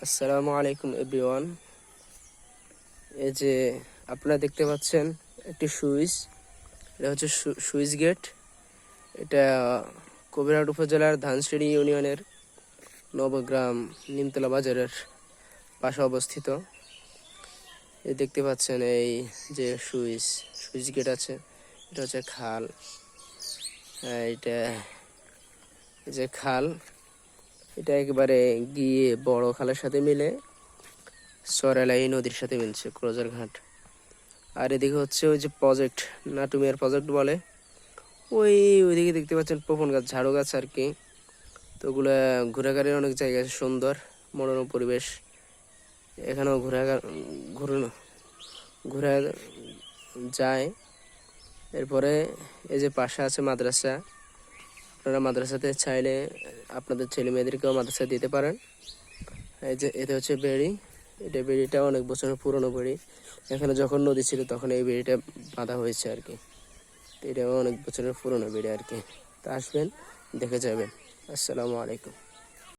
আসসালামু আলাইকুম এভরিওয়ান। এই যে আপনারা দেখতে পাচ্ছেন একটি সুইচ, এটা হচ্ছে সুইচ গেট। এটা কবিরহাট উপজেলার ধানসিঁড়ি ইউনিয়নের নবগ্রাম নিমতলা বাজারের পাশে অবস্থিত। এই দেখতে পাচ্ছেন এই যে সুইচ গেট আছে, এটা হচ্ছে খাল। এটা এই যে খাল, এটা একেবারে গিয়ে বড় খালের সাথে মিলে সরালাই নদীর সাথে মিলছে, ক্রোজার ঘাট। আর এদিকে হচ্ছে ওই যে প্রজেক্ট, নাটুমিয়ার প্রজেক্ট বলে, ওইদিকে দেখতে পাচ্ছেন পপন গাছ, ঝাড়ু গাছ আর কি। তো ওগুলা ঘোরাঘুরির অনেক জায়গা আছে, সুন্দর মনোরম পরিবেশ। এখানেও ঘোরা যায়। এরপরে এই যে পাশে আছে মাদ্রাসা, আপনারা মাদ্রাসাতে চাইলে আপনাদের ছেলে মেয়েদেরকেও মাদ্রাসা দিতে পারেন। এই যে এটা হচ্ছে বেড়ি, এটা বেড়িটা অনেক বছরের পুরনো বেড়ি। এখানে যখন নদী ছিল তখন এই বেড়িটা বাঁধা হয়েছে আর কি। তো এটা অনেক বছরের পুরনো বেড়ি আর কি। তা আসবেন, দেখে যাবেন। আসসালামু আলাইকুম।